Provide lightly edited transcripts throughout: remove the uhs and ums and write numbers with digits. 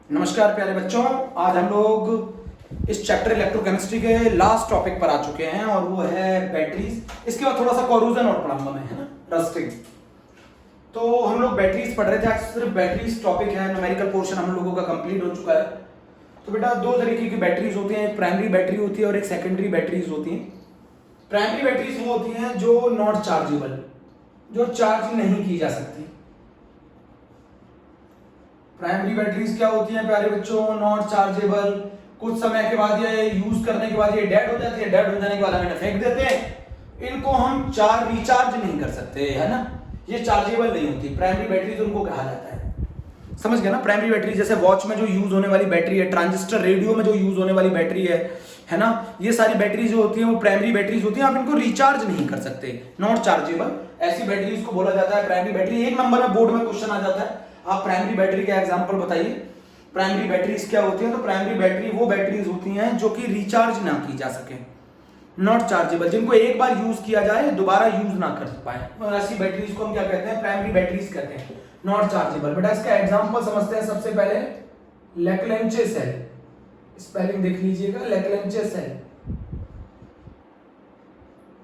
नमस्कार प्यारे बच्चों, आज हम लोग इस चैप्टर इलेक्ट्रोकेमिस्ट्री के लास्ट टॉपिक पर आ चुके हैं और वो है बैटरीज। इसके बाद थोड़ा सा कोरोजन और पढ़ाऊंगा मैं, है ना, रस्टिंग। तो हम लोग बैटरीज पढ़ रहे थे, आज सिर्फ बैटरीज टॉपिक है। न्यूमेरिकल पोर्शन हम लोगों का कंप्लीट हो चुका है। तो बेटा दो तरीके की बैटरीज होती हैं, एक प्राइमरी बैटरी होती है और एक सेकेंडरी बैटरीज होती हैं। प्राइमरी बैटरीज वो होती हैं जो नॉट चार्जेबल, जो चार्ज नहीं की जा सकती। प्राइमरी बैटरीज क्या होती हैं प्यारे बच्चों? Not chargeable. कुछ समय के बाद ये यूज करने के बाद ये डेड हो जाती है, डेड हो जाने के बाद हम इन्हें फेंक देते हैं। इनको हम रिचार्ज नहीं कर सकते, है ना, ये चार्जेबल नहीं होती। प्राइमरी बैटरीज उनको कहा जाता है, समझ गया ना। प्राइमरी बैटरी जैसे वॉच में जो यूज होने वाली बैटरी है, ट्रांजिस्टर रेडियो में जो यूज होने वाली बैटरी है ना, ये सारी बैटरी जो होती है वो प्राइमरी बैटरीज होती है। आप इनको रिचार्ज नहीं कर सकते, नॉट चार्जेबल। ऐसी बैटरीज को बोला जाता है प्राइमरी बैटरी। एक नंबर में बोर्ड में क्वेश्चन आ जाता है, आप प्राइमरी बैटरी का एग्जांपल बताइए। प्राइमरी बैटरीज क्या होती हैं? तो प्राइमरी बैटरी वो बैटरीज होती हैं जो कि रिचार्ज ना की जा सके, नॉट चार्जेबल, जिनको एक बार यूज किया जाए दोबारा यूज ना कर पाए। ऐसी बैटरीज को हम क्या कहते हैं? प्राइमरी बैटरीज कहते हैं, नॉट चार्जेबल। बेटा इसका एग्जांपल समझते हैं। सबसे पहले लेक्लेंचे सेल, स्पेलिंग देख लीजिएगा, लेक्लेंचे सेल।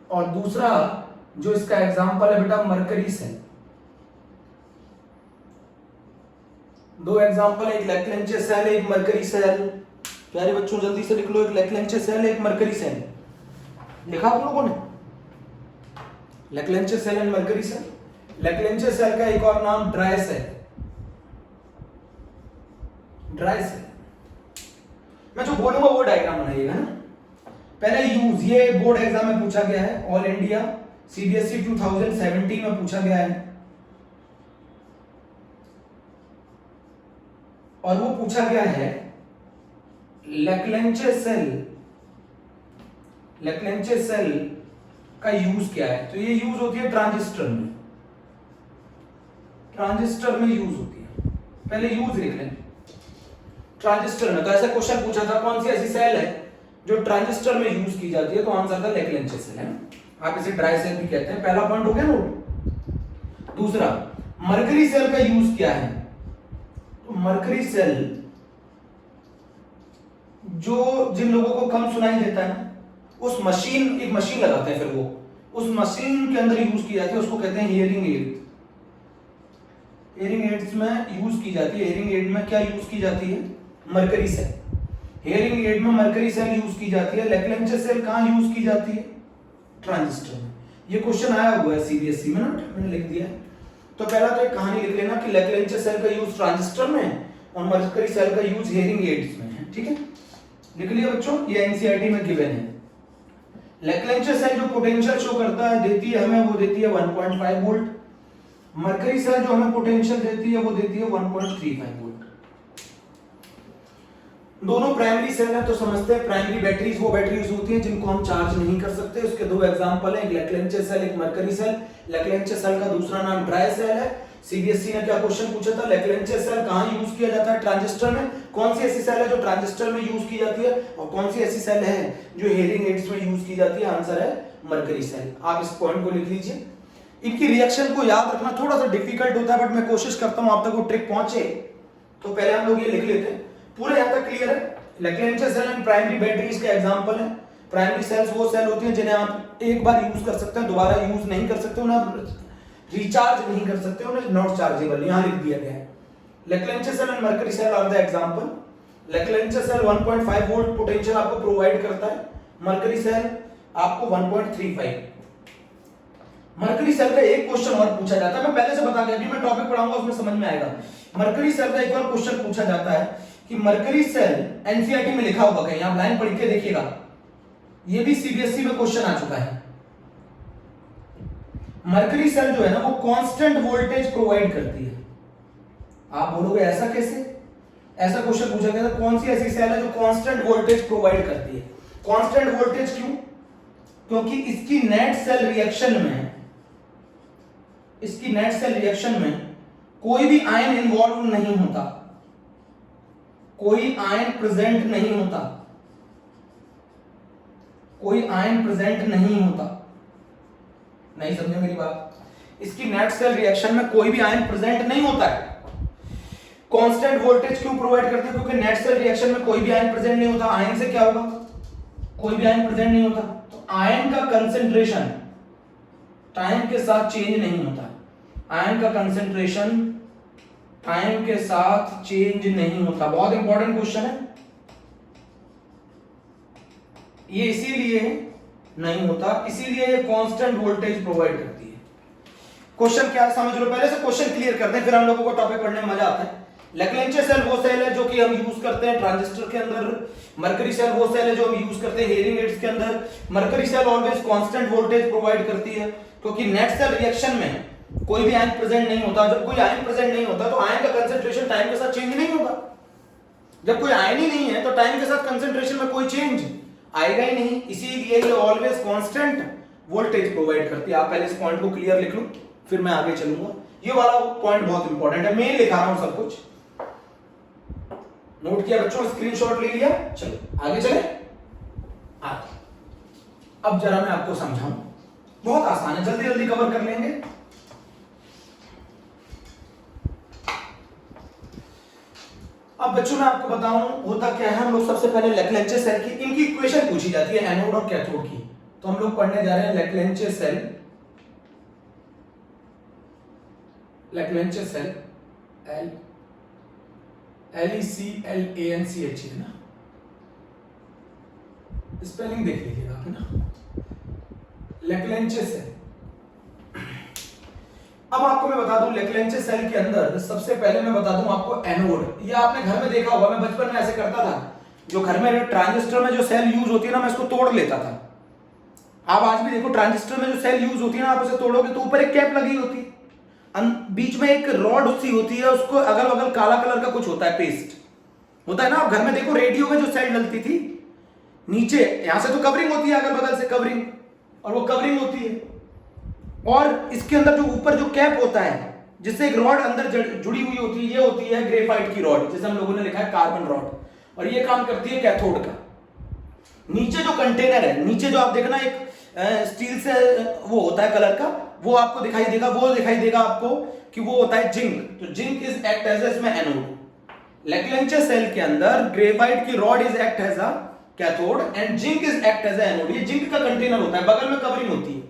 और दूसरा जो इसका एग्जांपल है बेटा, मरकरी सेल। दो एग्जांपल है, एक लेक्लेंचे सेल, एक मरकरी सेल। प्यारे बच्चों जल्दी से लिख लो, एक लेक्लेंचे सेल, एक मरकरी सेल। लिखा आप लोगों ने? Leclanche cell and mercury cell. Leclanche cell का एक और नाम ड्राई सेल, ड्राई सेल। मैं जो बोलूंगा वो डायग्राम बनाइएगा ना। पहले यूज, ये बोर्ड एग्जाम में पूछा गया है, ऑल इंडिया सीबीएसई 2017 में पूछा गया है। और वो पूछा गया है लेक्लेंचे सेल, लेक्लेंचे सेल का यूज क्या है? तो ये यूज होती है ट्रांजिस्टर में, ट्रांजिस्टर में यूज होती है। पहले यूज लिख लें, ट्रांजिस्टर में। तो ऐसा क्वेश्चन पूछा था, कौन सी ऐसी सेल है जो ट्रांजिस्टर में यूज की जाती है? तो आंसर था लेक्लेंचे सेल, है ना। आप इसे ड्राई सेल भी कहते हैं। पहला पॉइंट हो गया नोट। दूसरा, मरकरी सेल का यूज क्या है? तो मरकरी सेल, जो जिन लोगों को कम सुनाई देता है ना, उस मशीन, एक मशीन लगाते हैं, फिर वो उस मशीन के अंदर यूज की जाती है, उसको कहते हैं हियरिंग एड। हियरिंग एड्स में यूज की जाती है। हियरिंग एड में क्या यूज की जाती है? Mercury cell. हियरिंग एड में मरकरी सेल यूज की जाती है। लेक्लेंचे सेल कहां यूज की जाती है? ट्रांजिस्टर में। ये क्वेश्चन आया हुआ है सीबीएसई में ना, मैंने लिख दिया। तो पहला तो एक कहानी लिख लेना कि लेक्लेंचे सेल का यूज ट्रांजिस्टर में और मरकरी सेल का यूज हियरिंग एड्स में है, ठीक है। लिख लिया बच्चों, ये एनसीईआरटी में गिवन है। लेक्लेंचे सेल जो पोटेंशियल शो करता है, देती है हमें, वो देती है 1.5 वोल्ट। मरकरी सेल जो हमें पोटेंशियल देती है वो देती है 1.35 वोल्ट। दोनों प्राइमरी सेल है। तो समझते हैं प्राइमरी बैटरीज वो बैटरीज होती हैं जिनको हम चार्ज नहीं कर सकते। उसके दो एग्जांपल हैं, एक लेक्लेंचे सेल, एक मरकरी सेल। लेक्लेंचे सेल का दूसरा नाम ड्राई सेल है। सीबीएसई ने क्या क्वेश्चन पूछा था? लेक्लेंचे सेल कहां यूज किया जाता है? ट्रांजिस्टर में। कौन सी ऐसी सेल है जो ट्रांजिस्टर में यूज की जाती है और कौन सी ऐसी सेल है जो हियरिंग एड्स में यूज की जाती है? आंसर है मरकरी सेल। आप इस पॉइंट को लिख लीजिए। इनकी रिएक्शन को याद रखना थोड़ा सा डिफिकल्ट होता है, बट मैं कोशिश करता हूं आप तक वो ट्रिक पहुंचे। तो पहले हम लोग ये लिख लेते हैं, पूरे यहां तक क्लियर है। Leclanche cell and primary batteries के एग्जांपल है। प्राइमरी सेल्स वो सेल होती हैं जिन्हें आप एक बार यूज कर सकते हैं, दोबारा यूज नहीं कर सकते, उन्हें रिचार्ज नहीं कर सकते, उन्हें नॉट चार्जेबल, यहां लिख दिया गया है। Leclanche cell and mercury cell are the example. Leclanche cell 1.5 volt potential आपको प्रोवाइड करता है, मरकरी सेल आपको 1.35। मरकरी सेल का एक क्वेश्चन और पूछा जाता है, मैं पहले से बता दिया, अभी मैं टॉपिक पढ़ाऊंगा उसमें समझ में आएगा। मरकरी सेल का एक और क्वेश्चन पूछा जाता है कि मरकरी सेल, एनसीईआरटी में लिखा होगा कहीं, आप लाइन पढ़ के देखिएगा, ये भी सीबीएसई में क्वेश्चन आ चुका है। मरकरी सेल जो है ना वो कांस्टेंट वोल्टेज प्रोवाइड करती है। आप बोलोगे ऐसा कैसे? ऐसा क्वेश्चन पूछा गया था, कौन सी ऐसी सेल है जो कांस्टेंट वोल्टेज प्रोवाइड करती है? कांस्टेंट वोल्टेज क्यों? क्योंकि इसकी नेट सेल रिएक्शन में, इसकी नेट सेल रिएक्शन में कोई भी आयन इन्वॉल्व नहीं होता, कोई आयन प्रेजेंट नहीं होता, कोई आयन प्रेजेंट नहीं होता। नहीं समझे मेरी बात? इसकी नेट सेल रिएक्शन में कोई भी आयन प्रेजेंट नहीं होता है। कांस्टेंट वोल्टेज क्यों प्रोवाइड करती है? क्योंकि नेट सेल रिएक्शन में कोई भी आयन प्रेजेंट नहीं होता। आयन से क्या होगा? कोई भी आयन प्रेजेंट नहीं होता, तो आयन का कंसंट्रेशन टाइम के साथ चेंज नहीं होता। आयन का कंसंट्रेशन टाइम के साथ चेंज नहीं होता। बहुत इंपॉर्टेंट क्वेश्चन है ये, इसीलिए नहीं होता, इसीलिए ये कांस्टेंट वोल्टेज प्रोवाइड करती है। क्वेश्चन क्या समझ लो, पहले से क्वेश्चन क्लियर करते हैं, फिर हम लोगों को टॉपिक पढ़ने में मजा आता है। लेक्लेंचे सेल वो सेल है जो कि हम यूज करते हैं ट्रांजिस्टर के अंदर। मरकरी सेल वो सेल है जो हम यूज करते हैं हेयरिंग एड्स के अंदर। Mercury cell always constant voltage provide करती है, क्योंकि नेट सेल रिएक्शन में कोई भी आयन प्रेजेंट नहीं होता। जब कोई आयन प्रेजेंट नहीं होता तो आयन का कंसंट्रेशन टाइम के साथ चेंज नहीं होगा। जब कोई आयन ही नहीं है तो टाइम के साथ कंसंट्रेशन में कोई चेंज आएगा ही नहीं, इसीलिए ये ऑलवेज कांस्टेंट वोल्टेज प्रोवाइड करती है। आप पहले इस पॉइंट को क्लियर लिख लो, फिर मैं आगे चलूंगा। ये वाला पॉइंट बहुत इंपॉर्टेंट है, मैं लिखा रहा हूं सब कुछ। नोट किया बच्चों, स्क्रीनशॉट ले लिया? चलो आगे चले। आगे अब जरा मैं आपको समझाऊं, बहुत आसान है, जल्दी जल्दी कवर कर लेंगे। अब बच्चों मैं आपको बताऊं होता क्या है। हम लोग सबसे पहले लेक्लेंचे सेल की इनकी इक्वेशन पूछी जाती है एनोड और कैथोड की, तो हम लोग पढ़ने जा रहे हैं लेक्लेंचे सेल। लेक्लेंचे सेल LECLANCH है ना, स्पेलिंग देख लीजिएगा आप ना, लेक्लेंचे सेल। अब आपको मैं बता दूं लेक्लेंचे सेल के अंदर सबसे पहले मैं बता दूं आपको एनोड। ये आपने घर में देखा होगा, मैं बचपन में ऐसे करता था, जो घर में ट्रांजिस्टर में जो सेल यूज होती है ना, मैं इसको तोड़ लेता था। आप आज भी देखो ट्रांजिस्टर में जो सेल यूज होती है ना, आप उसे तोड़ोगे तो ऊपर एक कैप लगी होती है, बीच में एक रॉड सी होती है, उसको अगल बगल काला कलर का कुछ होता है, पेस्ट होता है ना। आप घर में देखो रेडियो में जो सेल डलती थी, नीचे यहां से तो कवरिंग होती है, अगल बगल से कवरिंग, और वो कवरिंग होती है, और इसके अंदर जो ऊपर जो कैप होता है जिससे एक रॉड अंदर जुड़ी हुई होती है, ये होती है ग्रेफाइट की रॉड, जिसे हम लोगों ने लिखा है कार्बन रॉड, और ये काम करती है कैथोड का। नीचे जो कंटेनर है, नीचे जो आप देखना एक स्टील से वो होता है कलर का, वो आपको दिखाई देगा, वो दिखाई देगा आपको कि वो होता है जिंक। तो जिंक इज एक्ट एज इसमें एनोड। लेक्लेंचे सेल के अंदर ग्रेफाइट की rod is act as a cathode and zinc is act as anode. ये जिंक का कंटेनर होता है, बगल में कवरिंग होती है,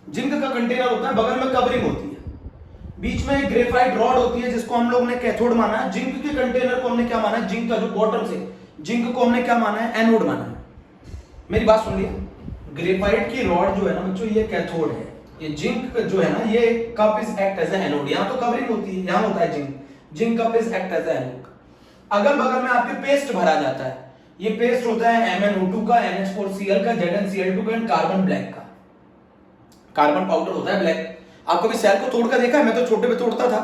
जिंक का कंटेनर होता है, बगल में कवरिंग होती है, बीच में एक ग्रेफाइट रॉड होती है जिसको हम लोग ने कैथोड माना है। जिंक के कंटेनर को हमने क्या माना है, जिंक का जो बॉटम से जिंक को हमने क्या माना है, एनोड माना है। मेरी बात सुन लिया, ग्रेफाइट की रॉड जो है ना बच्चों, ये कैथोड है, ये जिंक जो है ना, ये cup is act as anode. यहां तो कवरिंग होती है, यहां होता है zinc, zinc cup is act as anode. अगल बगल में आपके पेस्ट भरा जाता है, ये पेस्ट होता है MnO2 का, NH4Cl का, ZnCl2 का एंड कार्बन ब्लैक का। कार्बन पाउडर होता है ब्लैक। आप कभी सेल को तोड़कर देखा है? मैं तो छोटे पे तोड़ता था,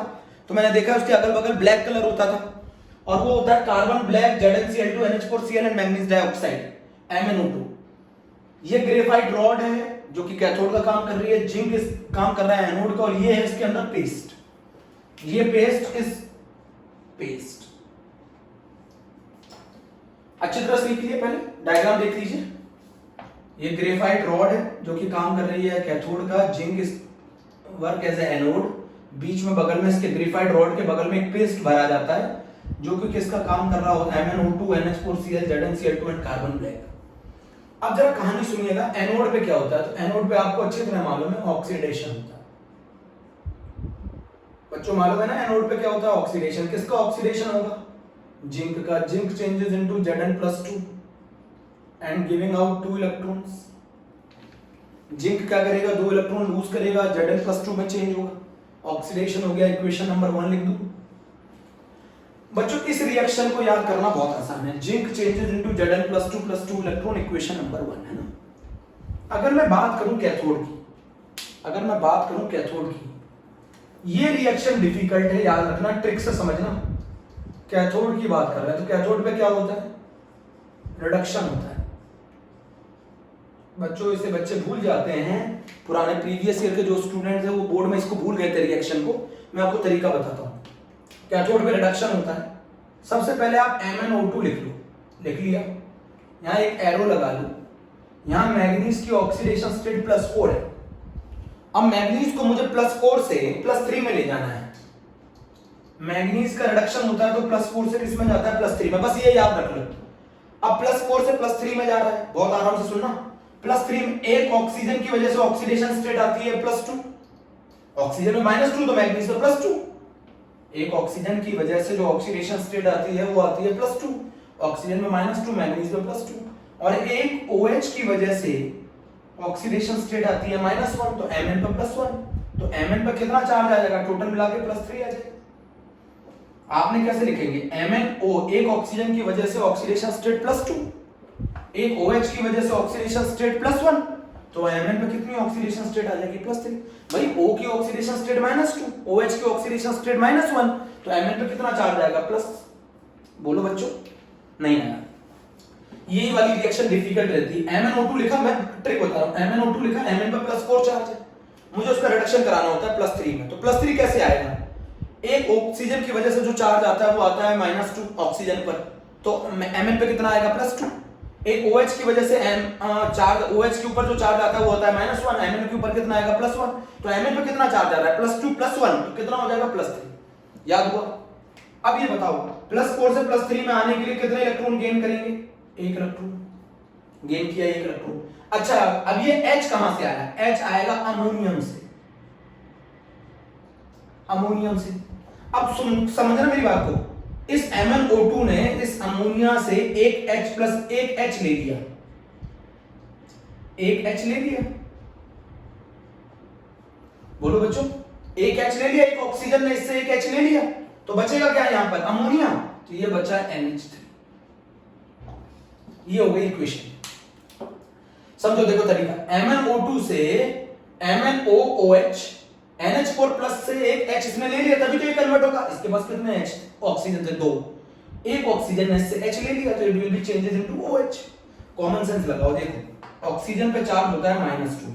तो मैंने देखा उसके अगल बगल ब्लैक कलर होता था, और वो होता है carbon black, ZnCl2, NH4Cl and manganese dioxide, MnO2। ये ग्रेफाइट रॉड है जो कि कैथोड का काम कर रही है, जिंक इस काम कर रहा है एनोड का, और ये है इसके अंदर पेस्ट। ये पेस्ट इज पेस्ट। अच्छी तरह से लिख लीजिए, पहले डायग्राम देख लीजिए। ये ग्रेफाइट रॉड है जो कि काम कर रही है कैथोड का, zinc is work as a anode. बीच में बगल में इसके ग्रेफाइट रॉड के बगल में एक पेस्ट भरा जाता है जो कि किसका काम कर रहा होता है, MnO2, NH4Cl, ZnCl2 and carbon black. अब जरा कहानी सुनिएगा, एनोड पे क्या होता है। तो एनोड पे आपको अच्छी तरह मालूम है, ऑक्सीडेशन होता है। बच्चों मालूम है ना एनोड पे क्या होता है, ऑक्सीडेशन। किसका ऑक्सीडेशन होगा, जिंक का। Zinc changes into Zn+2 and giving out 2 electrons. Zinc क्या करेगा, 2 इलेक्ट्रॉन लूज करेगा, Zn+2 में चेंज होगा, ऑक्सीडेशन हो गया। इक्वेशन नंबर 1 लिख दूं बच्चों। इस रिएक्शन को याद करना बहुत आसान है, zinc changes into Zn+2 + 2 electron, equation number 1 है ना। अगर मैं बात करूं कैथोड की, ये रिएक्शन डिफिकल्ट है, याद रखना, ट्रिक से समझना। कैथोड की बात कर रहे हैं तो कैथोड पे क्या होता है, रिडक्शन होता है। बच्चों इसे बच्चे भूल जाते हैं, पुराने प्रीवियस ईयर के जो स्टूडेंट थे वो बोर्ड में इसको भूल गए थे रिएक्शन को। मैं आपको तरीका बताता हूं। कैथोड में रिडक्शन होता है। सबसे पहले आप MnO2 लिख लो, लिख लिया, यहां एक एरो लगा लो। यहां मैग्नीज की ऑक्सीडेशन स्टेट +4 है। अब मैग्नीज को मुझे +4 से +3 में ले जाना है। मैग्नीज का रिडक्शन होता है तो +4 से किस में जाता है, +3 में। बस ये याद रख लो। अब +4 से +3 में जा रहा है, बहुत आराम से सुनना। +3 में एक ऑक्सीजन की वजह से ऑक्सीडेशन स्टेट आती है +2, ऑक्सीजन में -2 तो मैग्नीज में +2। एक ऑक्सीजन की वजह से जो ऑक्सीडेशन स्टेट आती है वो आती है +2, ऑक्सीजन में -2 मैग्नीज में +2। और एक OH की वजह से ऑक्सीडेशन स्टेट आती है -1 तो Mn पर +1, तो Mn पर कितना चार्ज आ जाएगा, टोटल मिला के +3 आ जाएगा। आपने कैसे लिखेंगे, MnO एक ऑक्सीजन की वजह से ऑक्सीडेशन स्टेट +2, एक OH की वजह से ऑक्सीडेशन स्टेट +1, तो Mn पे कितनी ऑक्सीडेशन स्टेट आ जाएगी, +3। भाई O की ऑक्सीडेशन स्टेट -2, OH की ऑक्सीडेशन स्टेट -1, तो Mn पे कितना चार्ज आएगा, प्लस। बोलो बच्चों, नहीं आया। यही वाली रिएक्शन डिफिकल्ट रहती है। MnO2 लिखा, मैं ट्रिक बता रहा हूं, MnO2 लिखा, Mn पर +4 चार्ज है, मुझे उसका रिडक्शन कराना होता है +3 में। तो +3 कैसे आएगा, एक ऑक्सीजन की वजह से जो चार्ज आता है वो आता है -2 ऑक्सीजन पर, तो Mn पे कितना आएगा, +2। एक OH की वजह से चार्ज, OH के ऊपर जो चार्ज आता है वो होता है -1, Mn के ऊपर कितना आएगा, +1, तो Mn पे कितना चार्ज आ रहा है, +2 +1, तो कितना हो जाएगा, +3। याद हुआ। अब ये बताओ, +4 से +3 में आने के लिए कितने इलेक्ट्रॉन गेन करेंगे, एक इलेक्ट्रॉन गेन किया, एक इलेक्ट्रॉन। अच्छा, अब ये H कहां से आया, H आएगा अमोनियम से, अमोनियम से। अब समझना मेरी बात को, इस MnO2 ने इस अमोनिया से एक H प्लस एक H ले लिया, एक H ले लिया। बोलो बच्चों, एक H ले लिया, एक ऑक्सीजन ने इससे एक H ले लिया, तो बचेगा क्या यहां पर, अमोनिया, तो ये बचा NH3। ये हो गई इक्वेशन। समझो, देखो तरीका, MnO2 से MnOOH NH4 प्लस से एक H इसने ले लिया, तभी तो ये कन्वर्ट होगा। इसके पास कितने H, ऑक्सीजन थे 2, एक ऑक्सीजन ने इससे H ले लिया, तो it will B changes into OH। Common sense लगाओ, देखो ऑक्सीजन पे चार्ज होता है -2,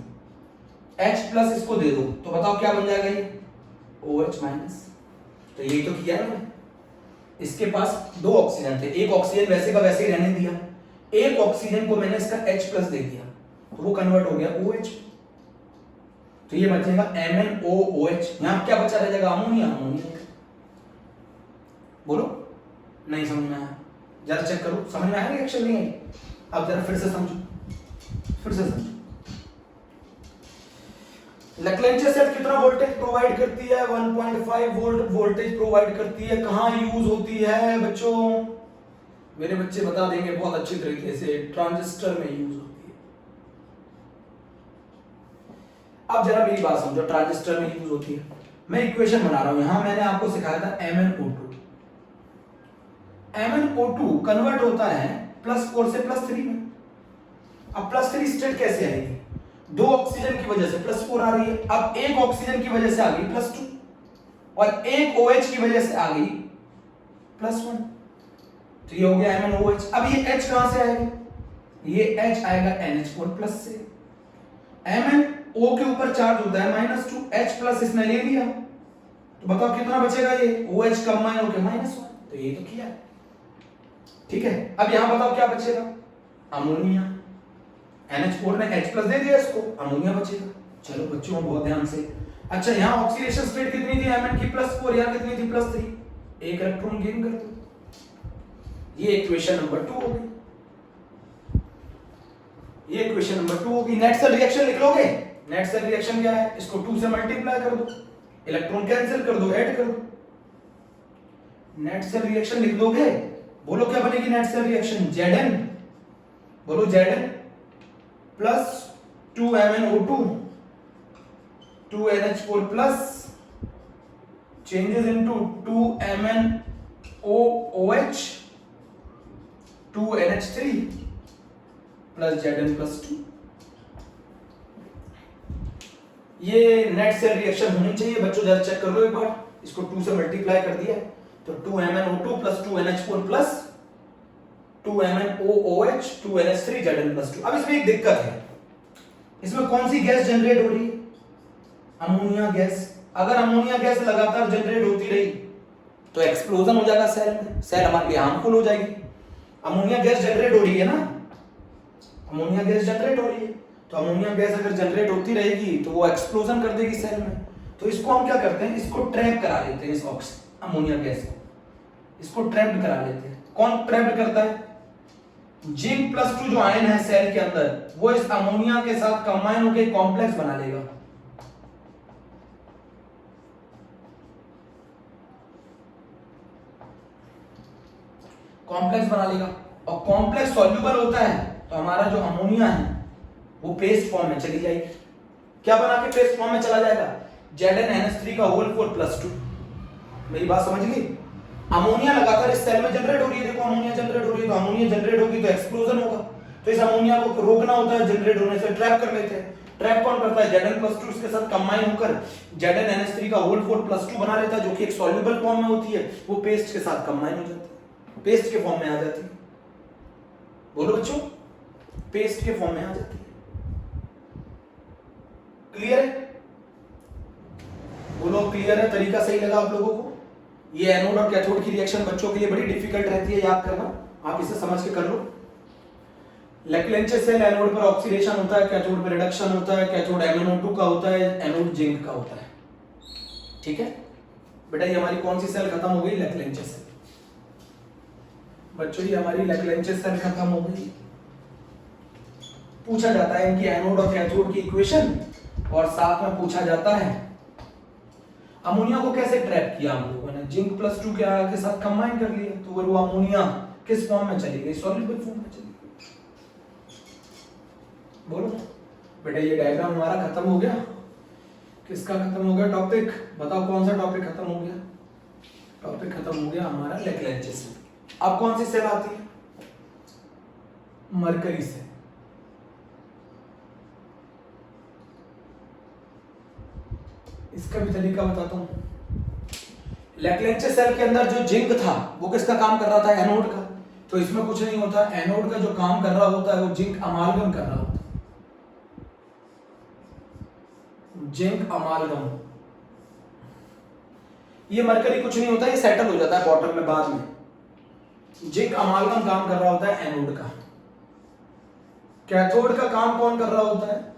H प्लस इसको दे दो, तो बताओ क्या बन जाएगा ये, OH माइनस। तो यही तो किया है, इसके पास 2 ऑक्सीजन थे, एक ऑक्सीजन वैसे का वैसे ही रहने दिया, एक ऑक्सीजन को मैंने इसका H प्लस दे दिया, तो वो कन्वर्ट हो गया OH। तो ये बचेगा MnOOH, यहां क्या बचा रह जाएगा, अमोनिया, अमोनिया। बोलो, नहीं समझ में आया, जरा चेक करो, समझ में आया रिएक्शन, नहीं आई? अब जरा फिर से समझो, फिर से समझो। लेक्लेंचे सेट कितना वोल्टेज प्रोवाइड करती है, 1.5 वोल्ट वोल्टेज प्रोवाइड करती है। कहां यूज होती है बच्चों, मेरे बच्चे बता देंगे बहुत अच्छी तरीके से, ट्रांजिस्टर में यूज होती है। अब जरा मेरी बात समझो, ट्रांजिस्टर में यूज होती है। मैं इक्वेशन बना रहा हूं, यहां मैंने आपको सिखाया था MnO2। MnO2 कन्वर्ट होता है +4 से +3 में। अब +3 स्टेट कैसे आएगी, 2 ऑक्सीजन की वजह से +4 आ रही है, अब एक ऑक्सीजन की वजह से आ गई +2, और एक OH की वजह से आ गई +1, तो ये हो गया MnOH। अब ये H कहां से आएगा, ये H आएगा NH4 प्लस से। MnO के ऊपर चार्ज होता है -2, H प्लस इसने ले लिया, तो बताओ कितना बचेगा, ये OH कंबाइन होकर -1, तो ये तो किया, ठीक है। अब यहां बताओ क्या बचेगा, अमोनिया, NH4 ने H प्लस दे दिया इसको, अमोनिया बचेगा। चलो बच्चों बहुत ध्यान से। अच्छा, यहां ऑक्सीडेशन स्टेट कितनी थी Mn की +4, यहां कितनी थी +3, एक इलेक्ट्रॉन गेन कर दो। ये इक्वेशन नंबर 2 हो गई, ये इक्वेशन नंबर 2 होगी। नेट सेल रिएक्शन लिख लोगे, नेट सेल रिएक्शन क्या है, इसको 2 से मल्टीप्लाई कर दो, इलेक्ट्रॉन कैंसिल कर दो, ऐड कर दो, नेट सेल रिएक्शन लिख दोगे। बोलो क्या बनेगी नेट सेल रिएक्शन, Zn, बोलो Zn plus 2MnO2 2NH4 plus changes into 2MnOOH 2NH3 plus Zn plus 2। ये नेट सेल रिएक्शन होनी चाहिए बच्चों, जरा चेक कर लो एक बार, इसको 2 से मल्टीप्लाई कर दिया तो 2MnO2 plus 2NH4 plus 2MnOOH 2NH3 Zn plus 2। अब इसमें एक दिक्कत है, इसमें कौन सी गैस जनरेट हो रही है, अमोनिया गैस। अगर अमोनिया गैस लगातार जनरेट होती रही तो एक्सप्लोजन हो जाएगा सेल में, सेल हमारे लिए हार्मफुल हो जाएगी। अमोनिया गैस जनरेट हो रही है ना, अमोनिया गैस जनरेट हो रही है, तो अमोनिया गैस अगर जनरेट होती रहेगी तो वो एक्सप्लोजन कर देगी सेल में। तो इसको हम क्या करते हैं, इसको ट्रैप करा देते हैं इस अमोनिया गैस को, इसको ट्रैप्ड करा लेते हैं। कौन ट्रैप्ड करता है? जिंक +2 जो आयन है सेल के अंदर, वो इस अमोनिया के साथ कंबाइन होकर कॉम्प्लेक्स बना लेगा। कॉम्प्लेक्स बना लेगा, और कॉम्प्लेक्स सॉल्युबल होता है तो हमारा जो अमोनिया है वो पेस्ट फॉर्म में चली जाएगी। क्या बना के पेस्ट फॉर्म में चला जाएगा? ZnNH3 का होल 4 +2। मेरी बात समझ ली? अमोनिया लगातार इस सेल में जनरेट हो रही है, देखो अमोनिया जनरेट हो रही है, तो अमोनिया जनरेट होगी तो एक्सप्लोजन होगा, तो इस अमोनिया को रोकना होता है जनरेट होने से, ट्रैप कर लेते हैं। ट्रैप कौन करता है? Zn+2 इसके साथ कंबाइन होकर ZnNH3 का होल 4 +2 बना लेता है, जो कि एक सॉल्युबल फॉर्म में होती है, वो पेस्ट के साथ कंबाइन हो जाती है, पेस्ट के फॉर्म में आ जाती है। बोलो बच्चों, पेस्ट के फॉर्म में आ जाती है। क्लियर है? बोलो क्लियर है? तरीका सही लगा आप लोगों को? ये एनोड और कैथोड की रिएक्शन बच्चों के लिए बड़ी डिफिकल्ट रहती है याद करना, आप इसे समझ के कर लो। लेक्लेंचे सेल एनोड पर ऑक्सीडेशन होता है, कैथोड पर रिडक्शन होता है, कैथोड MnO2 का होता है, एनोड जिंक का होता है। ठीक है बेटा, ये हमारी कौन सी सेल खत्म हो गई? लेक्लेंचे सेल। बच्चों ये हमारी लेक्लेंचे सेल खत्म हो गई। पूछा जाता है इनकी एनोड और कैथोड की इक्वेशन, और साथ में पूछा जाता है अमोनिया को कैसे ट्रैप किया हम लोगों ने? जिंक +2 के साथ कंबाइन कर लिया, तो वो अमोनिया किस फॉर्म में चली गई? सॉल्युबल फॉर्म में चली गई। बोलो बेटा, ये डायग्राम हमारा खत्म हो गया। किसका खत्म हो गया टॉपिक? बताओ कौन सा टॉपिक खत्म हो गया? टॉपिक खत्म हो गया हमारा लेक्लेंचे सेल। अब कौन सी सेल आती है? Mercury cell. इसका भी तरीका बताता हूं। लेक्लेंचे सेल के अंदर जो जिंक था वो किसका काम कर रहा था? एनोड का। तो इसमें कुछ नहीं होता, एनोड का जो काम कर रहा होता है वो जिंक अमालगम कर रहा होता है, जिंक अमालगम। ये मरकरी कुछ नहीं होता, ये सेटल हो जाता है बॉटम में बाद में। जिंक अमालगम काम कर रहा होता है एनोड का। कैथोड का काम कौन कर रहा होता है?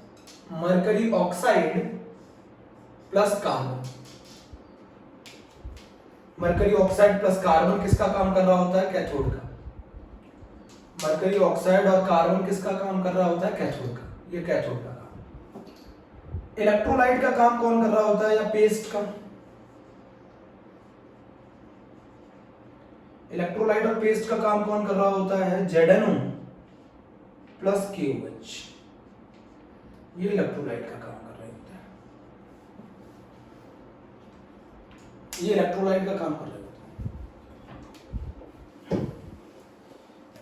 Mercury oxide plus carbon. Mercury oxide plus carbon किसका काम कर रहा होता है? कैथोड का। मरकरी ऑक्साइड और कार्बन किसका काम कर रहा होता है? कैथोड का। ये कैथोड का काम। इलेक्ट्रोलाइट का काम कौन कर रहा होता है? या पेस्ट का? इलेक्ट्रोलाइट और पेस्ट का काम कौन कर रहा होता है? ZnO plus KOH। ये इलेक्ट्रोलाइट का काम कर रहे होता है, ये इलेक्ट्रोलाइट का काम कर रहे होते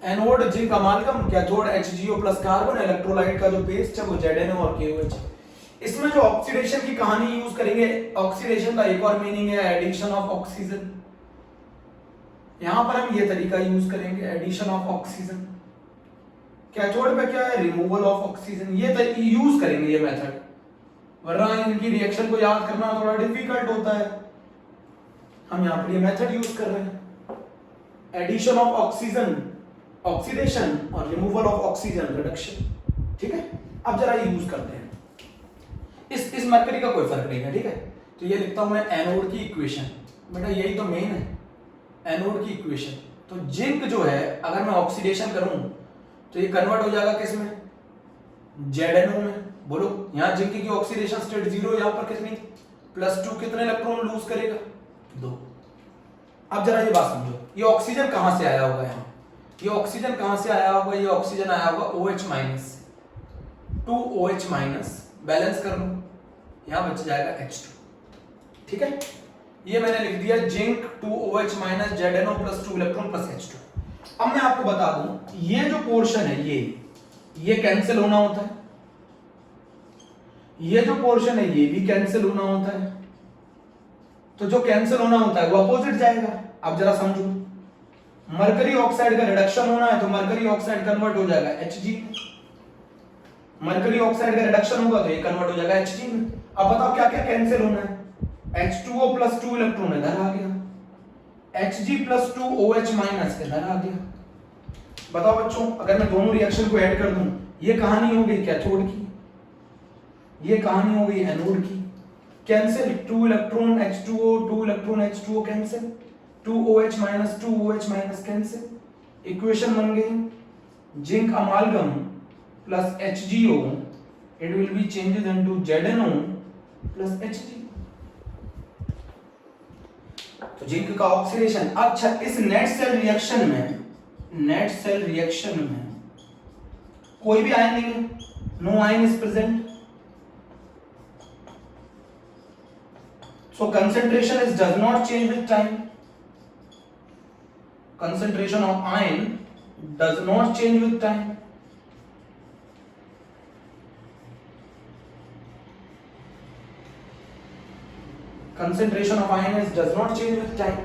हैं। Anode zinc अमालगम, cathode HgO plus carbon, electrolyte का जो पेस्ट है वो ZnO और KOH। इसमें जो ऑक्सीडेशन की कहानी यूज करेंगे, ऑक्सीडेशन का एक और मीनिंग है एडिशन ऑफ ऑक्सीजन। यहां पर हम ये तरीका यूज करेंगे, एडिशन ऑफ ऑक्सीजन। कैथोड पे क्या है? Removal of oxygen. ये यूज करेंगे ये मेथड, वरना इनकी रिएक्शन को याद करना थोड़ा डिफिकल्ट होता है। हम यहां पर ये मेथड यूज कर रहे हैं, एडिशन ऑफ ऑक्सीजन ऑक्सीडेशन और रिमूवल ऑफ ऑक्सीजन रिडक्शन। ठीक है, अब जरा ये यूज करते हैं। इस मरकरी का कोई फर्क नहीं है। ठीक है, तो ये लिखता हूं मैं एनोड की इक्वेशन। बेटा यही तो मेन है, एनोड की इक्वेशन। तो जिंक जो है अगर मैं ऑक्सीडेशन करूं तो ये कन्वर्ट हो जाएगा किसमें? ZnO में। बोलो यहां जिंक की ऑक्सीडेशन स्टेट 0, यहां पर कितनी? +2। कितने इलेक्ट्रॉन लूज करेगा? 2। अब जरा ये बात समझो, ये ऑक्सीजन कहां से आया होगा? यहां ये ऑक्सीजन कहां से आया होगा? ये ऑक्सीजन आया होगा OH-, 2OH-, बैलेंस कर लो, यहां बच जाएगा H2। ठीक है, ये मैंने लिख दिया zinc 2OH-, ZnO +2 electron plus H2। अब मैं आपको बता दूं, ये जो पोर्शन है ये कैंसिल होना होता है, ये जो पोर्शन है ये भी कैंसिल होना होता है। तो जो कैंसिल होना होता है वो अपोजिट जाएगा। अब जरा समझो, मरकरी ऑक्साइड का रिडक्शन होना है तो मरकरी ऑक्साइड कन्वर्ट हो जाएगा Hg। मरकरी ऑक्साइड का रिडक्शन होगा तो ये कन्वर्ट हो जाएगा Hg में। अब बताओ क्या क्या कैंसिल होना है? H2O + 2 इलेक्ट्रॉन इधर आ गया, Hg + 2 OH- इधर आ गया। बताओ बच्चों, अगर मैं दोनों रिएक्शन को ऐड कर दूं, ये कहानी हो गई कैथोड की, ये कहानी हो गई एनोड की। Cancel, 2 electron H2O, 2 electron H2O cancel, 2OH minus 2OH minus cancel, equation बन गई zinc अमालगम plus HgO, it will be changed into ZnO plus Hg। तो जिंक का ऑक्सीडेशन। अच्छा, इस नेट सेल रिएक्शन में कोई भी आयन नहीं है, no ion is present, so concentration is does not change with time, concentration of ion does not change with time। concentration of ion is does not change with time।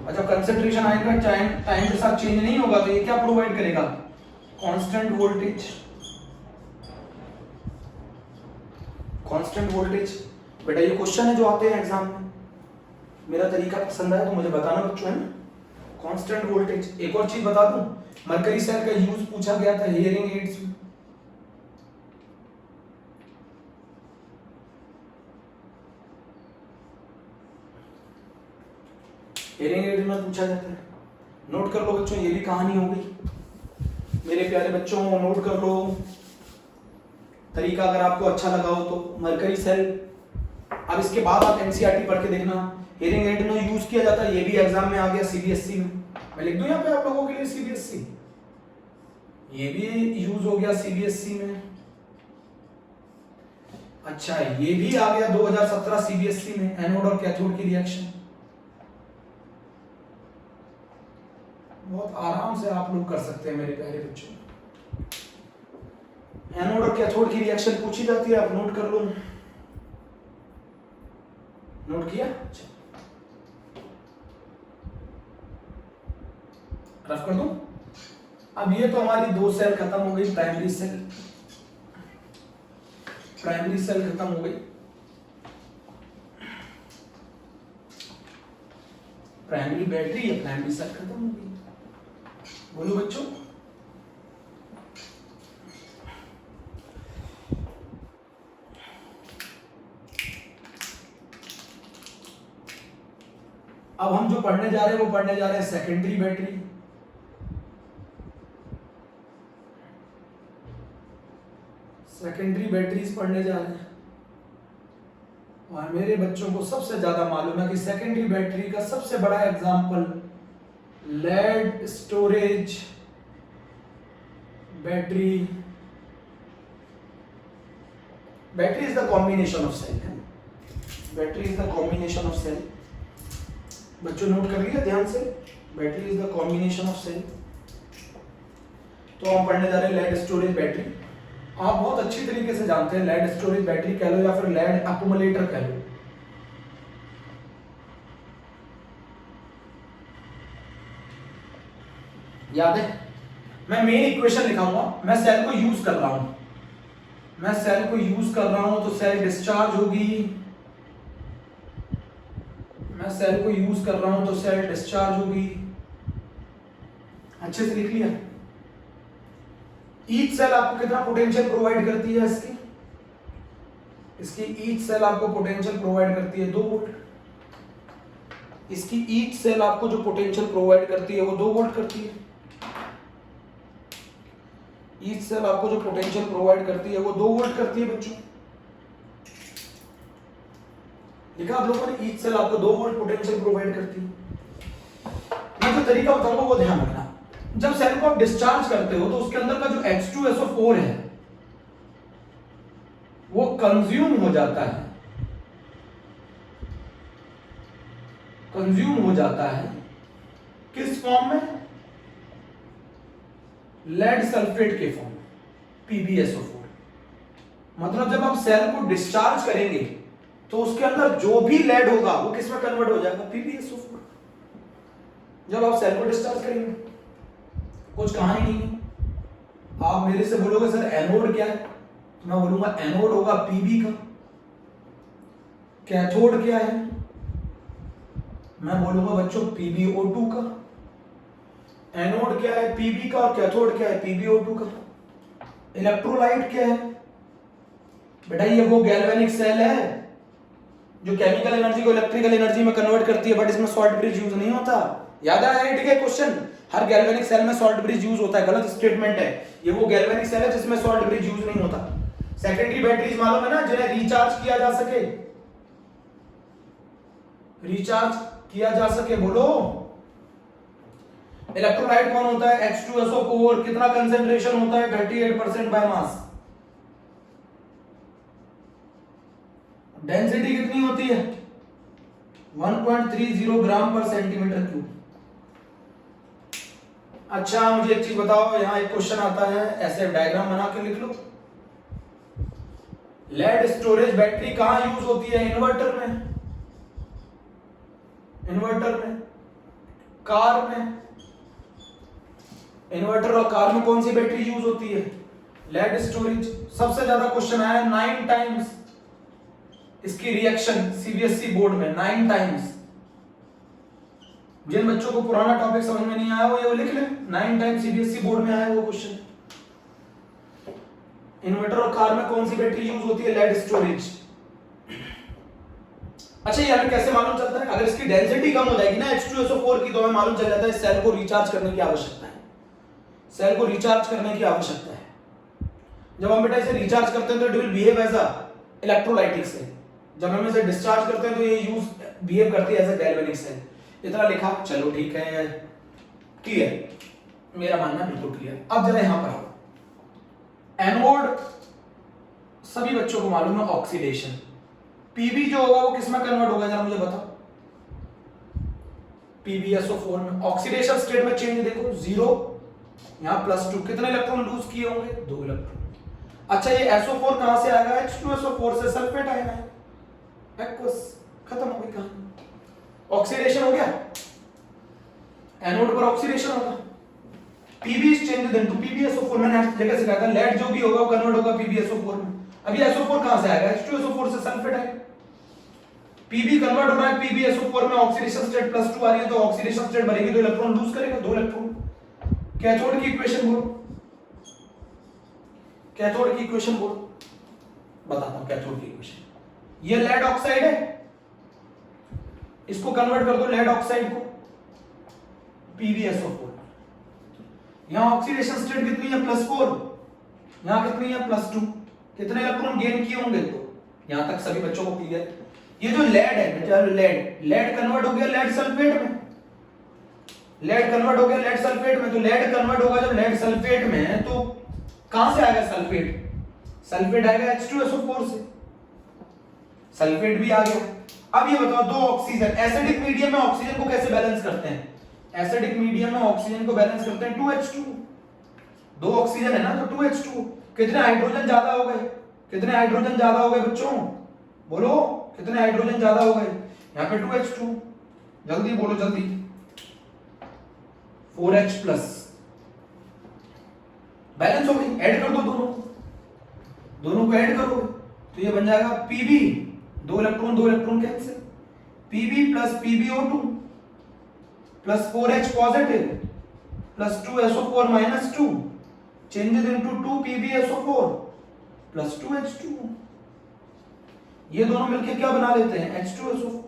और जब concentration ion का time के साथ change नहीं होगा तो ये क्या प्रोवाइड करेगा? Constant voltage. कांस्टेंट वोल्टेज बेटा ये क्वेश्चन है जो आते हैं एग्जाम में, मेरा तरीका पसंद आया तो मुझे बताना बच्चों, है ना। Constant voltage. एक और चीज बता दूं, मरकरी सेल का यूज पूछा गया था हियरिंग एड्स में। हियरिंग एड्स में पूछा जाता है, नोट कर लो बच्चों, ये भी कहानी हो गई मेरे प्यारे बच्चों, नोट कर लो। तरीका अगर आपको अच्छा लगा हो तो मरकरी सेल। अब इसके बाद आप एनसीईआरटी पढ़ के देखना, हियरिंग एड में यूज किया जाता है, ये भी एग्जाम में आ गया सीबीएसई में। मैं लिख दूं यहाँ पे आप लोगों के लिए सीबीएसई, ये भी यूज हो गया सीबीएसई में। अच्छा, ये भी आ गया 2017 सीबीएसई में, एनोड और कैथोड की रिएक्शन। बहुत आराम से आप लोग कर सकते हैं मेरे प्यारे बच्चों। एनोड और कैथोड की रिएक्शन पूछी जाती है, आप नोट कर लो। नोट किया? अच्छा, रफ कर दूं? अब ये तो हमारी दो सेल खत्म हो गई, प्राइमरी सेल खत्म हो गई। प्राइमरी बैटरी या प्राइमरी सेल खत्म हो गई। बोलो बच्चों, अब हम जो पढ़ने जा रहे हैं वो पढ़ने जा रहे हैं सेकेंडरी बैटरी। सेकेंडरी बैटरीज पढ़ने जा रहे हैं, और मेरे बच्चों को सबसे ज्यादा मालूम है कि सेकेंडरी बैटरी का सबसे बड़ा example lead storage battery. Battery is the combination of cell, battery is the combination of cell. बच्चों नोट कर लिया ध्यान से, battery is the combination of cell. तो हम पढ़ने जा रहे हैं लेड स्टोरेज बैटरी। आप बहुत अच्छी तरीके से जानते हैं, लेड स्टोरेज बैटरी कह लो या फिर लेड अक्यूमुलेटर कह लो। याद है, मैं मेन इक्वेशन लिखाऊंगा, मैं सेल को यूज कर रहा हूं, तो सेल डिस्चार्ज होगी। मैं सेल को यूज कर रहा हूं तो सेल डिस्चार्ज होगी। अच्छे से लिख लिया। ईच सेल आपको कितना पोटेंशियल प्रोवाइड करती है? इसकी ईच सेल आपको पोटेंशियल प्रोवाइड करती है 2 वोल्ट। इसकी ईच सेल आपको जो पोटेंशियल प्रोवाइड करती है वो 2 वोल्ट करती है। ईच सेल आपको जो पोटेंशियल प्रोवाइड करती है वो 2 वोल्ट करती है बच्चों। लिखा आप लोगों ने, ईच सेल आपको 2 वोल्ट पोटेंशियल प्रोवाइड करती है। मैं जो तरीका बताऊंगा वो ध्यान रखना। जब सेल को आप डिस्चार्ज करते हो तो उसके अंदर का जो H2SO4 है वो कंज्यूम हो जाता है, किस फॉर्म में? लेड सल्फेट के फॉर्म में, PbSO4। मतलब जब आप सेल को डिस्चार्ज करेंगे तो उसके अंदर जो भी लेड होगा वो किस में कन्वर्ट हो जाएगा? PbSO4। जब आप सेल को डिस्चार्ज करेंगे, कुछ कहानी नहीं है। आप मेरे से बोलोगे सर एनोड क्या है, तो मैं बोलूंगा एनोड होगा Pb का। कैथोड क्या है? मैं बोलूंगा बच्चों PbO2 का। एनोड क्या है? Pb का। और कैथोड क्या है? PbO2 का। इलेक्ट्रोलाइट क्या है बेटा? ये वो गैल्वेनिक सेल है जो केमिकल एनर्जी को इलेक्ट्रिकल एनर्जी में कन्वर्ट करती है, बट इसमें सॉल्ट ब्रिज यूज नहीं होता। याद आया? ठीक है क्वेश्चन, हर गैल्वेनिक सेल में सॉल्ट ब्रिज यूज होता है, गलत स्टेटमेंट है। ये वो गैल्वेनिक सेल है जिसमें सॉल्ट ब्रिज यूज नहीं होता। सेकेंडरी बैटरीज मालूम है ना, जिन्हें रिचार्ज किया जा सके, रिचार्ज किया जा सके, बोलो। इलेक्ट्रोलाइट कौन होता है? H2SO4। कितना कंसेंट्रेशन होता है? 38% बाय मास। डेंसिटी कितनी होती है? 1.30 ग्राम पर सेंटीमीटर क्यूब। अच्छा मुझे एक चीज बताओ, यहां एक क्वेश्चन आता है, ऐसे डायग्राम बना के लिख लो। लेड स्टोरेज बैटरी कहां यूज होती है? इन्वर्टर में, इन्वर्टर में, कार में। इन्वर्टर और कार में कौन सी बैटरी यूज होती है? Lead storage. सबसे ज्यादा क्वेश्चन आया 9 टाइम्स इसकी रिएक्शन सीबीएसई बोर्ड में, 9 टाइम्स। जिन बच्चों को पुराना टॉपिक समझ में नहीं आया वो ये लिख ले, 9 टाइम्स सीबीएसई बोर्ड में आया वो क्वेश्चन। इन्वर्टर और कार में कौन सी बैटरी यूज होती है? Lead storage. अच्छा ये हमें कैसे मालूम चलता है? अगर इसकी डेंसिटी कम हो जाएगी ना H2SO4 की, तो हमें मालूम चल जाता है सेल को रिचार्ज करने की आवश्यकता है, सेल को रिचार्ज करने की आवश्यकता है। जब हम बेटा इसे रिचार्ज करते हैं तो it will behave as a electrolytic cell. जब हम इसे डिस्चार्ज करते हैं तो ये यूज बिहेव करती है एज अ गैल्वेनिक सेल। इतना लिखा, चलो ठीक है, क्लियर, मेरा मानना बिल्कुल क्लियर। अब जरा यहां पर आओ, एनोड सभी बच्चों को मालूम है ऑक्सीडेशन। पीबी जो होगा वो किसमें कन्वर्ट होगा, जरा मुझे बताओ? PbSO4 में। ऑक्सीडेशन स्टेट में चेंज देखो, 0, यहां +2। कितने इलेक्ट्रॉन लूज किए होंगे? 2 इलेक्ट्रॉन। अच्छा ये SO4 कहां से आएगा? H2SO4 से सल्फेट आएगा, एक्वस, खत्म हो गई कहानी। ऑक्सीडेशन हो गया, एनोड पर ऑक्सीडेशन होगा। P B is changed into PbSO4। मैंने हर जगह सिखाया था, लेड जो भी होगा वो कन्वर्ट होगा PbSO4 में। अभी SO4 कहां से आएगा? H2SO4 से सल्फेट आएगा। पीबी कन्वर्ट हो रहा है PbSO4 में, ऑक्सीडेशन स्टेट +2 आ रही है, तो ऑक्सीडेशन स्टेट बढ़ेगी तो इलेक्ट्रॉन लूज करेगा, 2 इलेक्ट्रॉन। कैथोड की इक्वेशन बोलो, कैथोड की इक्वेशन बोलो, बताता हूं कैथोड की इक्वेशन। ये लेड ऑक्साइड है, इसको कन्वर्ट कर दो लेड ऑक्साइड को PbSO4। यहां ऑक्सीडेशन स्टेट कितनी है? +4। यहां कितनी है? +2। कितने इलेक्ट्रॉन गेन किए होंगे? तो यहां तक सभी बच्चों को क्लियर। ये जो लेड है बेटा, लेड कन्वर्ट हो गया लेड सल्फेट में, लेड कन्वर्ट हो गया लेड सल्फेट में। तो लेड कन्वर्ट होगा जब लेड सल्फेट में, तो कहां से आएगा सल्फेट? सल्फेट आएगा H2SO4 से, सल्फेट भी आ गया। अब ये बताओ, 2 ऑक्सीजन, एसिडिक मीडियम में ऑक्सीजन को कैसे बैलेंस करते हैं? एसिडिक मीडियम में ऑक्सीजन को बैलेंस करते हैं 2H2। 2 ऑक्सीजन है ना, तो 2H2। कितने हाइड्रोजन ज्यादा हो गए? कितने हाइड्रोजन ज्यादा हो गए बच्चों? बोलो, कितने हाइड्रोजन ज्यादा हो गए? यहां पे 2H2, जल्दी बोलो जल्दी। 4H+, बैलेंस हो गई। ऐड कर दो दोनों, दोनों को ऐड करोगे तो ये बन जाएगा Pb, 2 electron cancel, Pb plus PbO2 plus 4H positive plus 2SO4 minus 2 changes into 2 PbSO4 plus 2H2। ये दोनों मिलके क्या बना लेते हैं? H2SO4।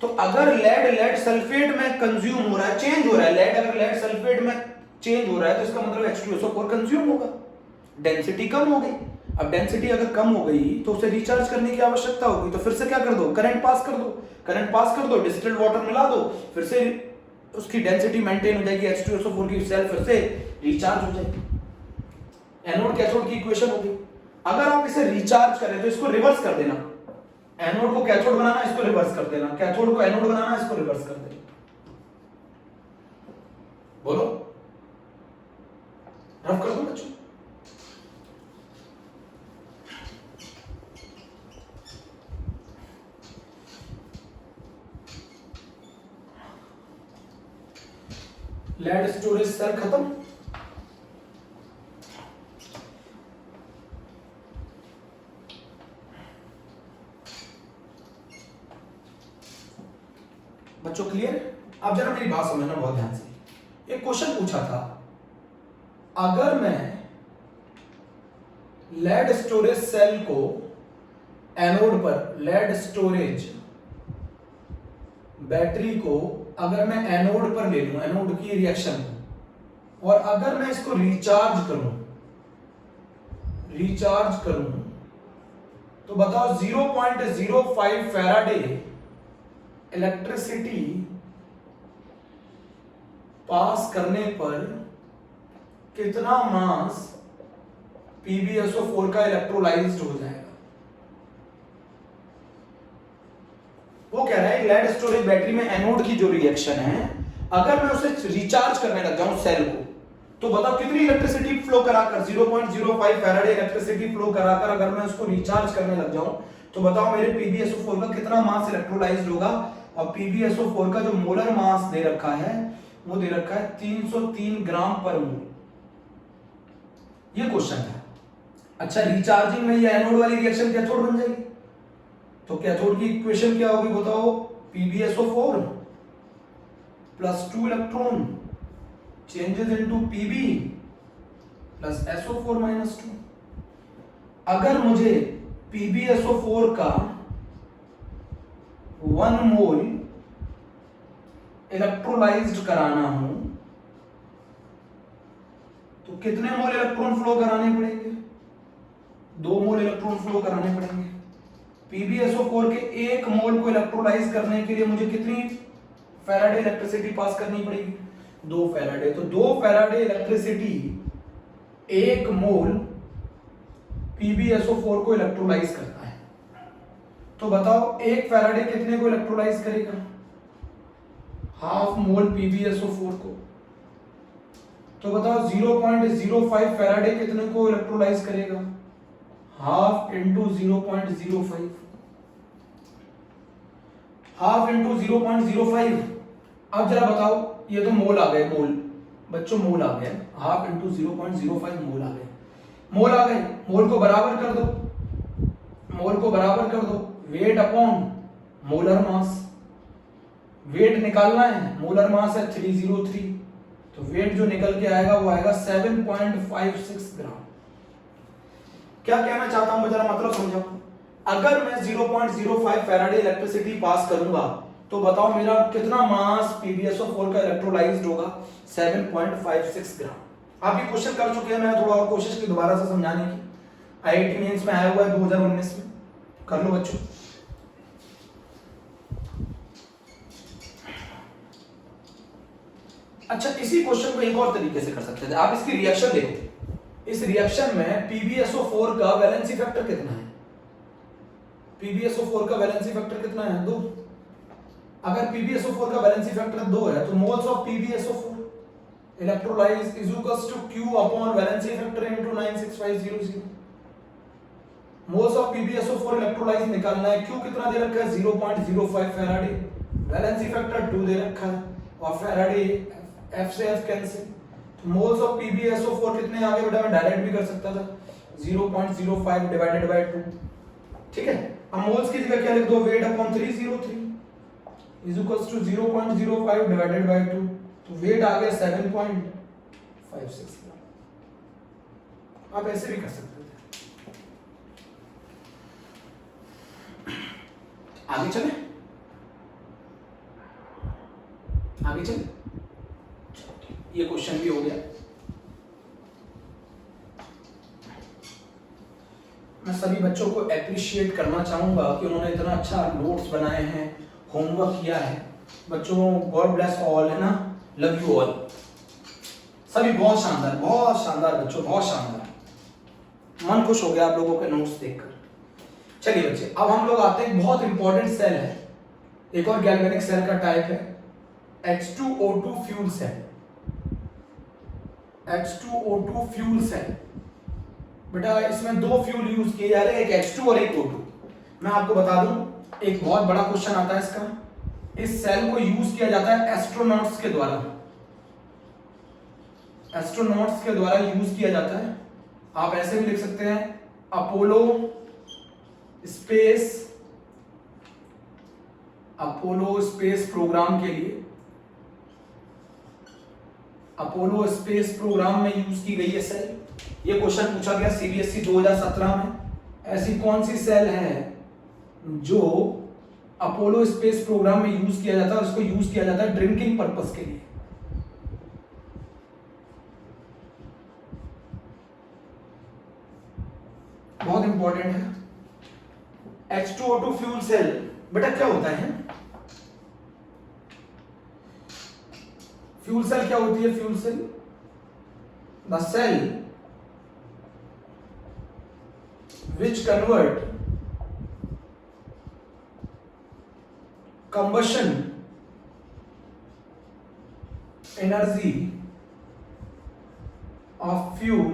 तो अगर लेड सल्फेट में कंज्यूम हो रहा है, चेंज हो रहा है, लेड अगर लेड सल्फेट में चेंज हो रहा है तो इसका मतलब H2SO4 कंज्यूम होगा, डेंसिटी कम हो गई। अब डेंसिटी अगर कम हो गई तो उसे रिचार्ज करने की आवश्यकता होगी, तो फिर से क्या कर दो? करंट पास कर दो, करंट पास कर दो, डिस्टिल्ड वाटर मिला दो, फिर से उसकी डेंसिटी मेंटेन हो जाएगी, H2SO4 की सेल फिर से रिचार्ज हो जाएगी। एनोड कैथोड की इक्वेशन होगी। अगर आप इसे रिचार्ज करें तो इसको रिवर्स कर देना, एनोड को कैथोड बनाना, इसको रिवर्स कर देना, कैथोड को एनोड बनाना, इसको रिवर्स कर देना। बोलो, रफ कर दो बच्चों। लेड स्टोरेज सेल खत्म। बच्चों क्लियर? अब जरा मेरी बात समझना बहुत ध्यान से। एक क्वेश्चन पूछा था, अगर मैं लेड स्टोरेज सेल को एनोड पर लेड स्टोरेज बैटरी को अगर मैं एनोड पर ले लूं, एनोड की रिएक्शन, और अगर मैं इसको रिचार्ज करूं तो बताओ 0.05 फैराडे इलेक्ट्रिसिटी पास करने पर कितना मास PbSO4 का इलेक्ट्रोलाइज्ड हो जाएगा। वो कह रहा है लेड स्टोरेज बैटरी में एनोड की जो रिएक्शन है, अगर मैं उसे रिचार्ज करने लग जाऊं सेल को, तो बताओ कितनी इलेक्ट्रिसिटी फ्लो कराकर, 0.05 फैराडे इलेक्ट्रिसिटी फ्लो कराकर अगर मैं उसको रिचार्ज करने लग जाऊं, तो बताओ मेरे PbSO4 का कितना मास इलेक्ट्रोलाइज्ड होगा। और PbSO4 का जो मोलर मास दे रखा है वो दे रखा है 303 ग्राम पर मोल। ये क्वेश्चन है। अच्छा, रिचार्जिंग में ये एनोड वाली रिएक्शन कैथोड बन जाएगी, तो कैथोड की इक्वेशन क्या होगी बताओ, PbSO4 plus 2 electron changes into Pb plus SO4 minus 2। अगर मुझे PbSO4 का 1 मोल इलेक्ट्रोलाइज्ड कराना हो तो कितने मोल इलेक्ट्रॉन फ्लो कराने पड़ेंगे, 2 मोल इलेक्ट्रॉन फ्लो कराने पड़ेंगे। PbSO4 के 1 मोल को इलेक्ट्रोलाइज करने के लिए मुझे कितनी फैराडे इलेक्ट्रिसिटी पास करनी पड़ेगी, 2 फैराडे। तो 2 फैराडे इलेक्ट्रिसिटी 1 मोल PbSO4 को इलेक्ट्रोलाइज करता है। तो बताओ 1 फैराडे कितने को इलेक्ट्रोलाइज करेगा, हाफ मोल PbSO4 को। तो बताओ 0.05 फैराडे कितने को इलेक्ट्रोलाइज करेगा, हाफ इंटू 0.05, हाफ इंटू 0.05। अब जरा बताओ, ये तो मोल आ गए, मोल बच्चों मोल आ गए, हाफ इंटू 0.05 मोल आ गए, मोल आ गए। मोल को बराबर कर दो, मोल को बराबर कर दो weight upon molar mass. Weight निकालना है, मोलर मास है 303, तो वेट जो निकल के आएगा वो आएगा 7.56 ग्राम। क्या कहना चाहता हूं जरा मतलब समझो। अगर मैं 0.05 फैराडे इलेक्ट्रिसिटी पास करूंगा तो बताओ मेरा कितना मास PbSO4 का इलेक्ट्रोलाइज्ड होगा, 7.56 ग्राम। आप ये क्वेश्चन कर चुके हैं, मैं थोड़ा और कोशिश की दोबारा से समझाने की। IIT मेंस में आया हुआ है 2019 में, कर लो बच्चों। अच्छा, इसी क्वेश्चन को एक और तरीके से कर सकते थे आप। इसकी रिएक्शन देखो, इस रिएक्शन में PbSO4 का वैलेंसी फैक्टर कितना है, PbSO4 का वैलेंसी फैक्टर कितना है, 2। अगर PbSO4 का वैलेंसी फैक्टर 2 है तो moles of PbSO4 electrolyse is equals to Q upon valency factor into 96500। Moles of PbSO4 electrolyse निकालना है, Q कितना दे रखा है 0.05 फैराडे, वैलेंसी फैक्टर 2 दे रखा है, और फैराडे F से F कैंसिल। तो मोल्स ऑफ PbSO4 कितने आ गए बेटा, मैं डायरेक्ट भी कर सकता था 0.05 डिवाइडेड बाय 2, ठीक है। अब मोल्स की जगह क्या लिख दो, weight upon 303 is equals to 0.05 divided by 2, तो वेट आ गया 7.56 ग्राम। आप ऐसे भी कर सकते थे। आगे चले, आगे चले, ये क्वेश्चन भी हो गया। मैं सभी बच्चों को एप्रिशिएट करना चाहूंगा कि उन्होंने इतना अच्छा नोट्स बनाए हैं, होमवर्क किया है। बच्चों गॉड ब्लेस ऑल, है ना, लव यू ऑल। सभी बहुत शानदार बच्चों, बहुत शानदार। मन खुश हो गया आप लोगों के नोट्स देखकर। चलिए बच्चे, अब हम लोग आते हैं, बहुत इंपॉर्टेंट सेल है, एक और गैल्वेनिक सेल का टाइप है H2O2 fuel cell. H2O2 fuel cell बेटा, इसमें 2 फ्यूल यूज किए जा रहे हैं, एक H2 और एक O2। मैं आपको बता दूं, एक बहुत बड़ा क्वेश्चन आता है इसका। इस सेल को यूज किया जाता है एस्ट्रोनॉट्स के द्वारा, एस्ट्रोनॉट्स के द्वारा यूज किया जाता है। आप ऐसे भी लिख सकते हैं, अपोलो स्पेस प्रोग्राम के लिए, अपोलो स्पेस प्रोग्राम में यूज की गई है सेल। ये क्वेश्चन पूछा गया CBSE 2017 में। ऐसी कौन सी सेल है जो अपोलो स्पेस प्रोग्राम में यूज किया जाता है, उसको यूज किया जाता है ड्रिंकिंग पर्पस के लिए। बहुत इंपॉर्टेंट है। H2O2 फ्यूल सेल, बेटा क्या होता है फ्यूल सेल? क्या होती है fuel cell? The cell which convert combustion energy of fuel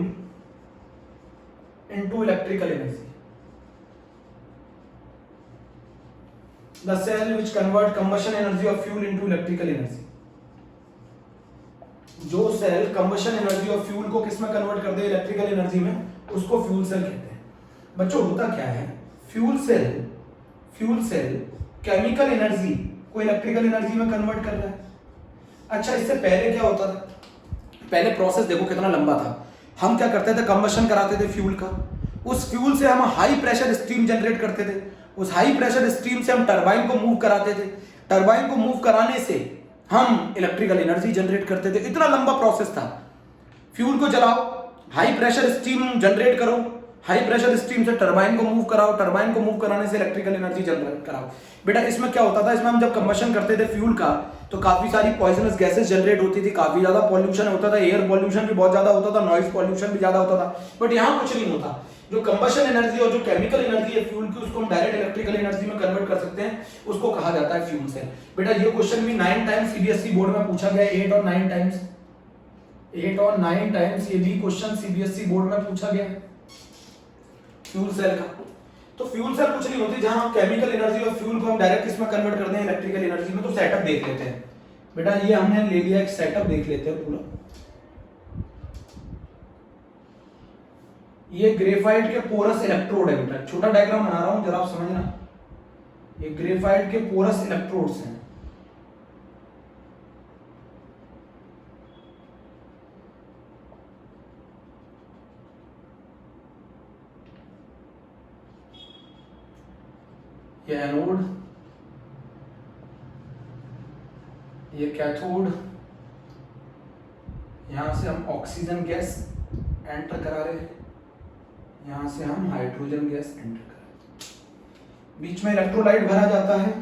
into electrical energy. The cell which convert combustion energy of fuel into electrical energy. जो cell combustion energy of fuel को किस में convert कर दे? Electrical energy में, उसको fuel cell कहते हैं। बच्चों होता क्या है, फ्यूल सेल केमिकल एनर्जी को इलेक्ट्रिकल एनर्जी में कन्वर्ट कर रहा है। अच्छा, इससे पहले क्या होता था? पहले प्रोसेस देखो कितना लंबा था। हम क्या करते थे? कंबशन कराते थे फ्यूल का, उस फ्यूल से हम हाई प्रेशर स्टीम जनरेट करते थे, उस हाई प्रेशर स्टीम से हम टरबाइन को मूव कराते थे, टरबाइन को मूव कराने से हम इलेक्ट्रिकल एनर्जी जनरेट करते थे। इतना लंबा प्रोसेस था। फ्यूल को जलाओ, हाई प्रेशर स्टीम जनरेट करो, हाई प्रेशर स्टीम से टरबाइन को मूव कराओ, टरबाइन को मूव कराने से इलेक्ट्रिकल एनर्जी जनरेट कराओ। बेटा इसमें क्या होता था? इसमें हम जब कंबशन करते थे फ्यूल का तो काफी सारी पॉइजनस गैसेस जनरेट होती थी, काफी ज्यादा पॉल्यूशन होता था, एयर पॉल्यूशन भी बहुत ज्यादा होता था, नॉइज पॉल्यूशन भी ज्यादा होता था। बट यहाँ कुछ नहीं होता। जो कंबशन एनर्जी और जो केमिकल एनर्जी है फ्यूल की, उसको हम डायरेक्ट इलेक्ट्रिकल एनर्जी में कन्वर्ट कर सकते हैं, उसको कहा जाता है फ्यूल सेल। बेटा ये क्वेश्चन भी 9 टाइम्स सीबीएसई बोर्ड में पूछा गया, 8 और 9 टाइम्स, 8 और 9 टाइम्स ये भी क्वेश्चन सीबीएसई बोर्ड में पूछा गया फ्यूल सेल का। तो फ्यूल सेल कुछ नहीं होती, जहां केमिकल एनर्जी और फ्यूल को हम डायरेक्ट इसमें कन्वर्ट कर दें इलेक्ट्रिकल एनर्जी में। तो सेटअप देख लेते हैं बेटा, ये हमने ले लिया, एक सेटअप देख लेते हैं पूरा। ये ग्रेफाइट के पोरस इलेक्ट्रोड है बेटा, छोटा डायग्राम बना रहा हूं जरा आप समझना। ये ग्रेफाइट के पोरस इलेक्ट्रोड्स हैं। ये एनोड, ये कैथोड, यहां से हम ऑक्सीजन गैस एंटर करा रहे हैं, यहां से हम हाइड्रोजन गैस एंटर करा रहे हैं। बीच में इलेक्ट्रोलाइट भरा जाता है,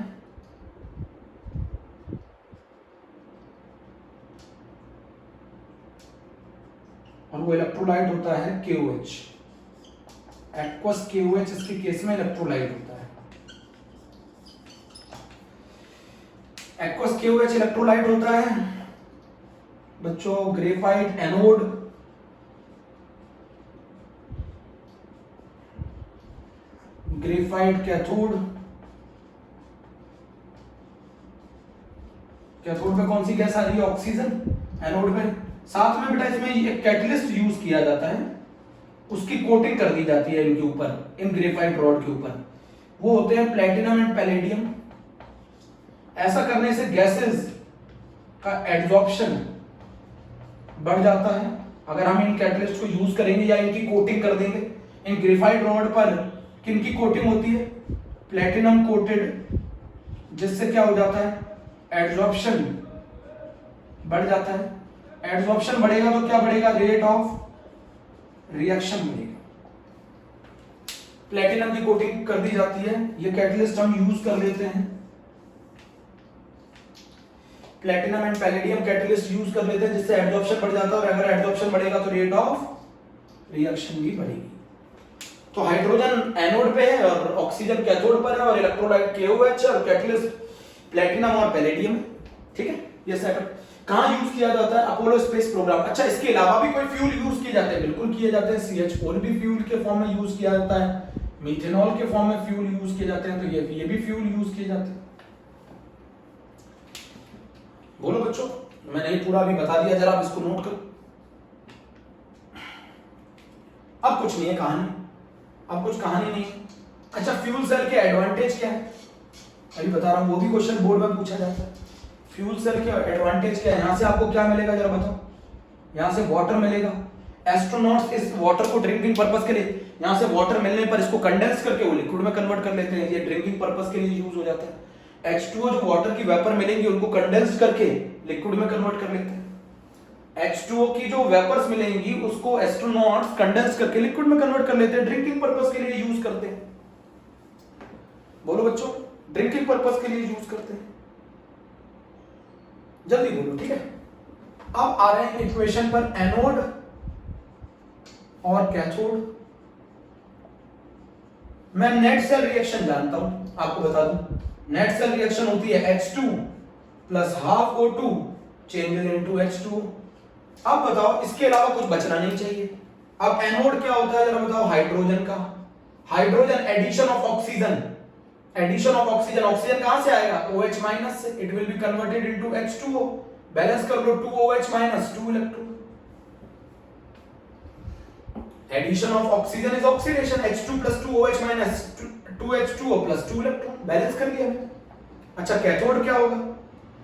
और वो इलेक्ट्रोलाइट होता है KOH, एक्वस KOH। इसके केस में इलेक्ट्रोलाइट होता है। एक्वस KOH इलेक्ट्रोलाइट होता है बच्चों। Graphite anode, graphite cathode. Cathode पे कौन सी गैस आ रही है? ऑक्सीजन। एनोड पे साथ में बेटा इसमें एक कैटलिस्ट यूज किया जाता है, उसकी कोटिंग कर दी जाती है इनके ऊपर, इन ग्रेफाइट रॉड के ऊपर। वो होते हैं प्लेटिनम एंड पैलेडियम। ऐसा करने से गैसेस का एड्सॉर्प्शन बढ़ जाता है अगर हम इन कैटलिस्ट को यूज करेंगे या इनकी कोटिंग कर देंगे। इन ग्रेफाइट रॉड पर किनकी कोटिंग होती है? प्लेटिनम कोटेड, जिससे क्या हो जाता है? एड्सॉर्प्शन बढ़ जाता है। एड्सॉर्प्शन बढ़ेगा तो क्या बढ़ेगा? रेट ऑफ रिएक्शन बढ़ेगा। प्लेटिनम की कोटिंग कर दी जाती है, ये कैटलिस्ट हम यूज कर लेते हैं। Platinum and palladium catalyst use कर लेते हैं, जिससे एड्सॉर्प्शन बढ़ जाता है, और अगर एड्सॉर्प्शन बढ़ेगा तो रेट ऑफ रिएक्शन भी बढ़ेगी। तो हाइड्रोजन एनोड पे है और ऑक्सीजन कैथोड पर है, और इलेक्ट्रोलाइट KOH और कैटलिस्ट प्लेटिनम और पैलेडियम। ठीक है, ये सेटअप कहां यूज किया जाता है? Apollo space program. अच्छा, इसके अलावा भी कोई फ्यूल यूज किए जाते हैं? बिल्कुल किए जाते हैं। CH4 भी फ्यूल के फॉर्म में यूज किया जाता है, मीथेनॉल के फॉर्म में फ्यूल यूज किए जाते हैं, तो ये भी फ्यूल यूज किए जाते हैं। बोलो बच्चों, मैंने ये पूरा अभी बता दिया, जरा आप इसको नोट करो। अब कुछ नहीं है कहानी, अब कुछ कहानी नहीं है। अच्छा, फ्यूल सेल के एडवांटेज क्या है? अभी बता रहा हूं, वो भी क्वेश्चन बोर्ड में पूछा जाता है। फ्यूल सेल के एडवांटेज क्या है? यहां से आपको क्या मिलेगा जरा बताओ। यहां से वाटर मिलेगा, एस्ट्रोनॉट्स इस वाटर को ड्रिंकिंग पर्पस के लिए, यहां से वाटर मिलने पर इसको कंडेंस करके वो लिक्विड में कन्वर्ट कर लेते हैं, ये ड्रिंकिंग पर्पस के लिए यूज हो जाता है। H2O जो वाटर की वेपर मिलेंगी उनको कंडेंस करके लिक्विड में कन्वर्ट कर लेते हैं। H2O की जो वेपर्स मिलेंगी उसको एस्ट्रोनॉट्स कंडेंस करके लिक्विड में कन्वर्ट कर लेते हैं, ड्रिंकिंग पर्पस के लिए यूज करते हैं। बोलो बच्चों, ड्रिंकिंग पर्पस के लिए यूज करते हैं, जल्दी बोलो, ठीक है। अब आ रहे हैं इक्वेशन पर, एनोड और कैथोड। मैं नेट सेल रिएक्शन जानता हूं, आपको बता दूं, नेट सेल रिएक्शन होती है H2 plus half O2 changes into H2। अब बताओ इसके अलावा कुछ बचना नहीं चाहिए। अब एनोड क्या होता है जरा बताओ, हाइड्रोजन का, hydrogen addition of oxygen, addition of oxygen, oxygen कहां से आएगा, OH माइनस से, it will be converted into H2O, balance कर लो 2OH minus 2 electron. Addition of oxygen is oxidation, H2 plus 2OH minus 2H2O plus 2 electron, balance कर लिया हमने। अच्छा कैथोड क्या होगा,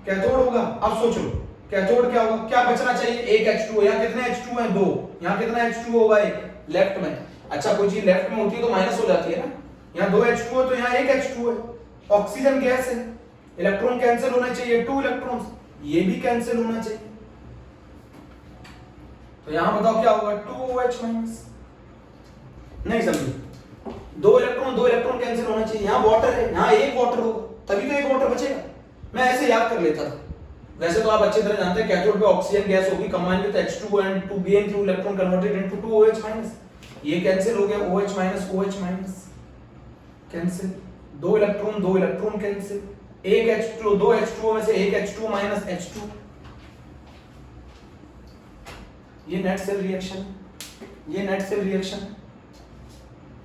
कैथोड होगा, अब सोचो कैथोड क्या होगा, क्या बचना चाहिए, एक H2O, यहां कितने H2O हैं, दो, यहां कितना H2O होगा, एक लेफ्ट में। अच्छा कोई चीज लेफ्ट में होती है तो माइनस हो जाती है ना, यहां दो H2O तो यहां एक H2O है, ऑक्सीजन गैस है, इलेक्ट्रॉन कैंसिल होने चाहिए, 2 इलेक्ट्रॉन्स, ये भी कैंसिल होना चाहिए, तो यहां बताओ क्या होगा, 2OH माइनस। नहीं समझे, दो इलेक्ट्रॉन कैंसिल होना चाहिए, यहां वाटर है, यहां एक वाटर होगा, तभी तो एक वाटर बचेगा। मैं ऐसे याद कर लेता था, वैसे तो आप अच्छी तरह जानते हैं कैथोड पे ऑक्सीजन गैस होगी combine with H2 and 2 gain through electron converted into 2OH minus, ये कैंसिल हो गया, OH minus OH minus cancel, दो इलेक्ट्रॉन कैंसिल, एक H2, दो H2O में से एक H2 माइनस H2, ये नेट सेल रिएक्शन, ये नेट सेल रिएक्शन।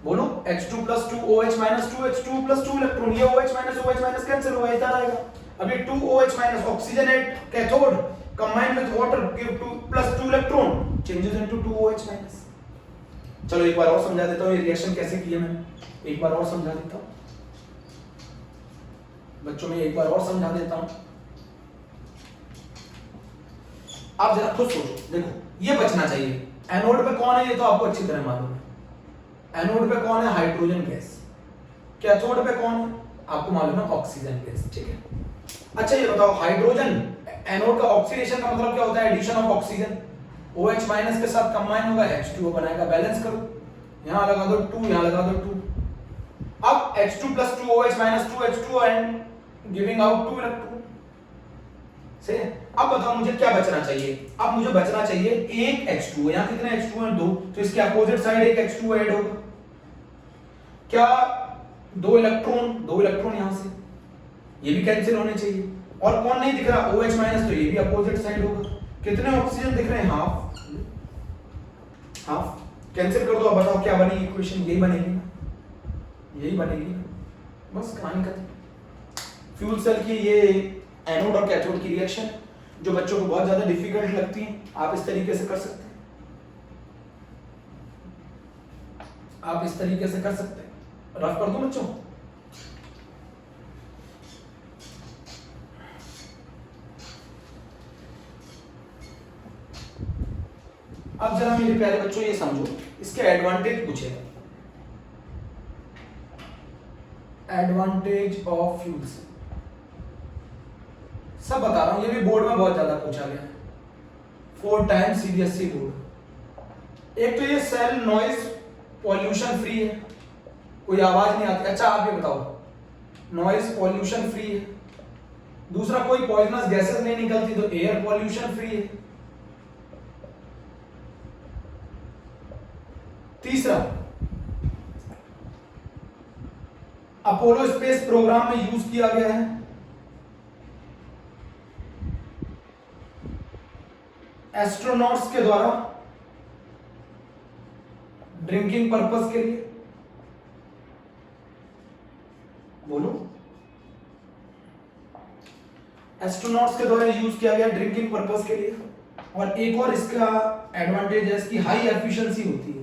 बोलो H2 plus 2OH minus 2H2 plus 2 electron, ये OH माइनस कैंसिल होगा, इधर आएगा। अब ये 2OH minus oxygen at cathode combine with water give 2 plus 2 electron changes into 2OH minus. चलो एक बार और समझा देता हूं ये रिएक्शन कैसे किए मैंने, एक बार और समझा देता हूं बच्चों में, एक बार और समझा देता हूं। आप जरा खुद सोचो, देखो ये बचना चाहिए, एनोड पे कौन है ये तो आपको अच्छी तरह मालूम है, एनोड पे कौन है, हाइड्रोजन गैस, कैथोड पे कौन है आपको मालूम है, ऑक्सीजन गैस, ठीक है। अच्छा ये बताओ हाइड्रोजन एनोड का ऑक्सीडेशन का मतलब क्या होता है, addition of oxygen, OH minus के साथ कंबाइन होगा H2O बनाएगा, बैलेंस करो, यहां लगा दो 2, यहां लगा दो 2, अब H2 plus 2OH minus 2H2O and giving out 2 electron, सही है। अब बताओ मुझे क्या बचना चाहिए, अब मुझे बचना चाहिए एक H2O, यहां कितने H2O हैं, 2, तो इसके अपोजिट साइड एक H2O ऐड होगा, क्या दो इलेक्ट्रॉन यहां से, ये भी कैंसिल होने चाहिए, और कौन नहीं दिख रहा, OH माइनस, तो ये भी अपोजिट साइड होगा, कितने ऑक्सीजन दिख रहे हैं, हाफ, कैंसिल कर दो। अब बताओ क्या बनेगी इक्वेशन, यही बनेगी ना, यही बनेगी ना, बस कहानी खत्म। फ्यूल सेल की ये एनोड और कैथोड की रिएक्शन जो बच्चों को बहुत ज्यादा डिफिकल्ट लगती है, आप इस तरीके से कर सकते हैं, आप इस तरीके से कर सकते हैं, रफ कर दो बच्चों। अब जरा मेरे प्यारे बच्चों ये समझो, इसके एडवांटेज पूछे, एडवांटेज ऑफ फ्यूल सेल, सब बता रहा हूं, ये भी बोर्ड में बहुत ज्यादा पूछा गया है, 4 टाइम्स CBSE बोर्ड। एक तो ये सेल नॉइज पॉल्यूशन फ्री है, कोई आवाज नहीं आती, अच्छा आप ये बताओ, नॉइज पॉल्यूशन फ्री है, दूसरा कोई पॉइजनस गैसेस नहीं निकलती तो एयर पॉल्यूशन फ्री है, तीसरा अपोलो स्पेस प्रोग्राम में यूज किया गया है, एस्ट्रोनॉट्स के द्वारा ड्रिंकिंग पर्पस के लिए, बोलो, एस्ट्रोनॉट्स के द्वारा यूज किया गया ड्रिंकिंग पर्पस के लिए, और एक और इसका एडवांटेज है, इसकी हाई एफिशिएंसी होती है,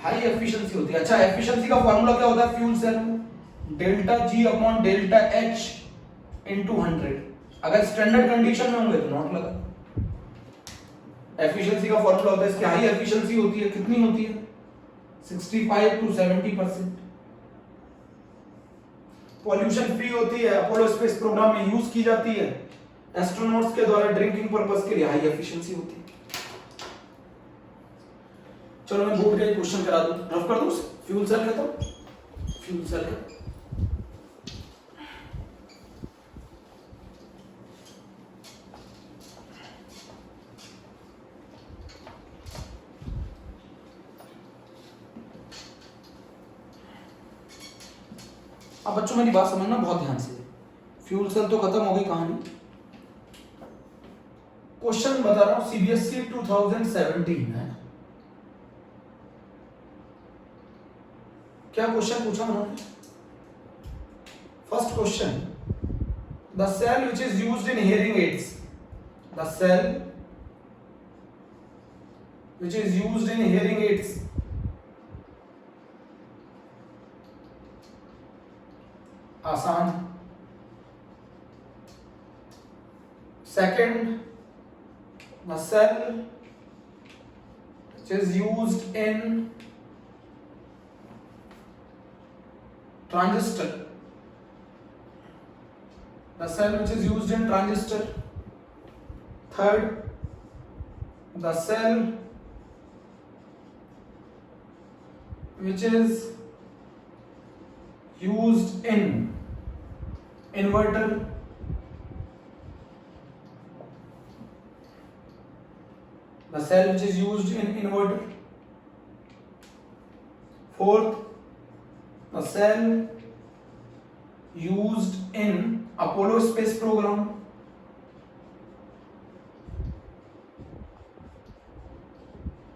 हाई एफिशिएंसी होती है। अच्छा एफिशिएंसी का फार्मूला क्या होता है फ्यूल सेल में, delta G upon delta H into 100, अगर स्टैंडर्ड कंडीशन में होंगे तो नॉट लगा, एफिशिएंसी का फॉर्मूला होता है, इसकी हाई एफिशिएंसी होती है, कितनी होती है 65 to 70%। पॉल्यूशन फ्री होती है, अपोलो स्पेस प्रोग्राम में यूज की जाती है, एस्ट्रोनॉट्स के द्वारा ड्रिंकिंग पर्पस के लिए हाई एफिशिएंसी होती है। चलो मैं बोर्ड का एक क्वेश्चन करा दूं, रफ कर दूं। फ्यूल सेल खत्म, फ्यूल सेल का अब बच्चों मेरी बात समझना बहुत ध्यान से। फ्यूल सेल तो खत्म हो गई कहानी। क्वेश्चन बता रहा हूं, सीबीएसई 2017 है। क्या क्वेश्चन पूछा उन्होंने? First question, the cell which is used in hearing aids, the cell which is used in hearing aids, आसान। Second, the cell which is used in transistor, the cell which is used in transistor. Third, the cell which is used in inverter, the cell which is used in inverter. Fourth, the cell used in Apollo space program.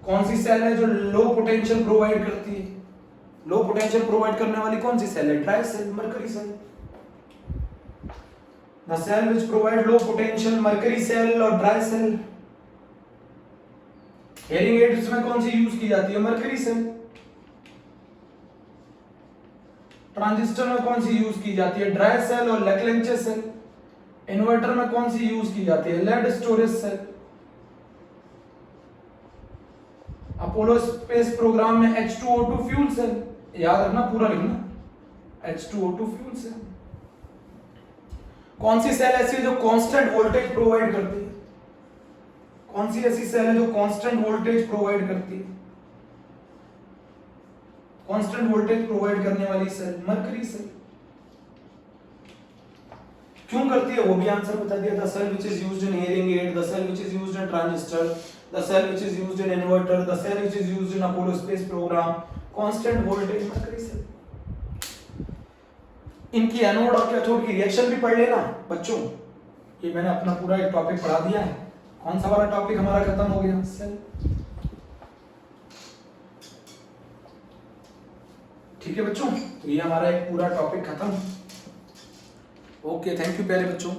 कौन सी cell है जो low potential provide करती है? Low potential provide करने वाली कौन सी सेल है? Dry cell, mercury cell. The cell which provide low potential, mercury cell और ड्राई सेल। हियरिंग एड्स में कौन सी यूज की जाती है? Mercury cell. ट्रांजिस्टर में कौन सी यूज की जाती है? ड्राई सेल और लेक्लेंचे सेल। इन्वर्टर में कौन सी यूज की जाती है? Lead storage cell. Apollo space program में H2O2 फ्यूल सेल, याद रखना, पूरा लिखना, H2O2 फ्यूल सेल। कौन सी सेल ऐसी है जो कांस्टेंट वोल्टेज प्रोवाइड करती है? कौन सी ऐसी सेल है जो कांस्टेंट वोल्टेज प्रोवाइड करती है? कांस्टेंट वोल्टेज प्रोवाइड करने वाली सेल मरकरी सेल। क्यों करती है वो भी आंसर बता दिया। The cell which is used in hearing aid, the cell which is used in transistor, the cell which is used in inverter, the cell which is used in Apollo space program, constant voltage mercury cell. इनकी anode और cathode की reaction भी पढ़ लेना बच्चों। ये मैंने अपना पूरा एक टॉपिक पढ़ा दिया है। कौन सा वाला टॉपिक हमारा खत्म हो गया? सेल। ठीक है बच्चों, तो ये हमारा एक पूरा टॉपिक खत्म। ओके, थैंक यू प्यारे बच्चों।